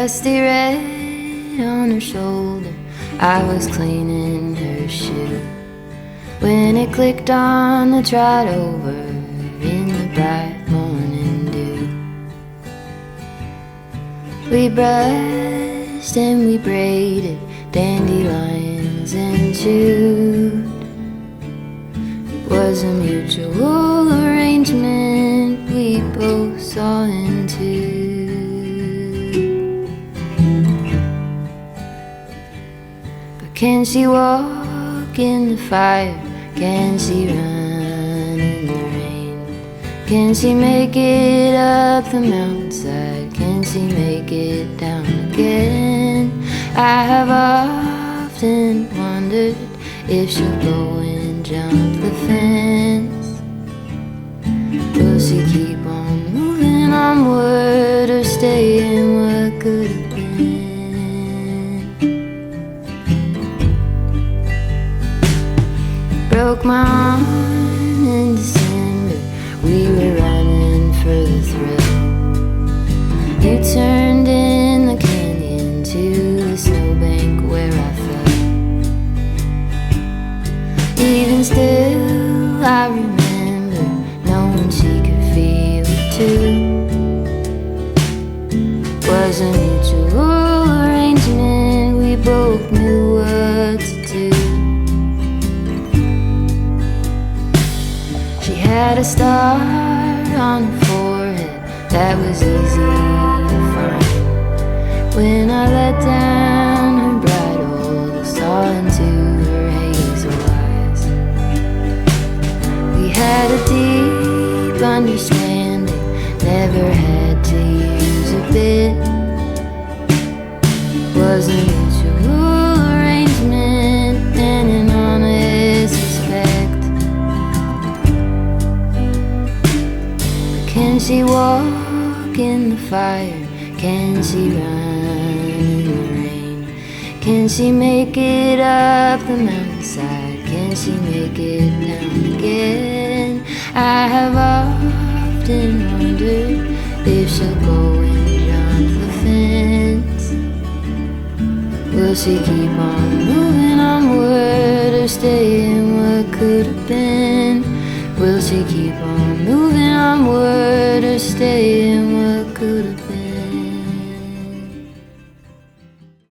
dusty red on her shoulder. I was cleaning her shoe when it clicked on the trot over in the bright morning dew. We brushed and we braided dandelions and chewed. It was a mutual arrangement we both saw into. But can she walk in the fire? Can she run in the rain? Can she make it up the mountainside? Can she make it down again? I have often wondered if she'll go and jump the fence. Will she keep on moving onward or stay in what could have been? Broke my arm in December. We were running for the thrill. You turned in the canyon to the snowbank where I fell. Even still, I remember knowing she could feel it too. Was a mutual arrangement, we both knew what to do. She had a star on her forehead that was easy to find. When I let down her bridle, saw into her hazel eyes. We had a deep understanding, never had to use a bit. Was a mutual arrangement and an honest respect. Can she walk in the fire? Can she run in the rain? Can she make it up the mountainside? Can she make it down again? I have often wondered if she'll go and jump the fence. Will she keep on moving onward or stay in what could have been? Will she keep on moving onward or stay in what could have been?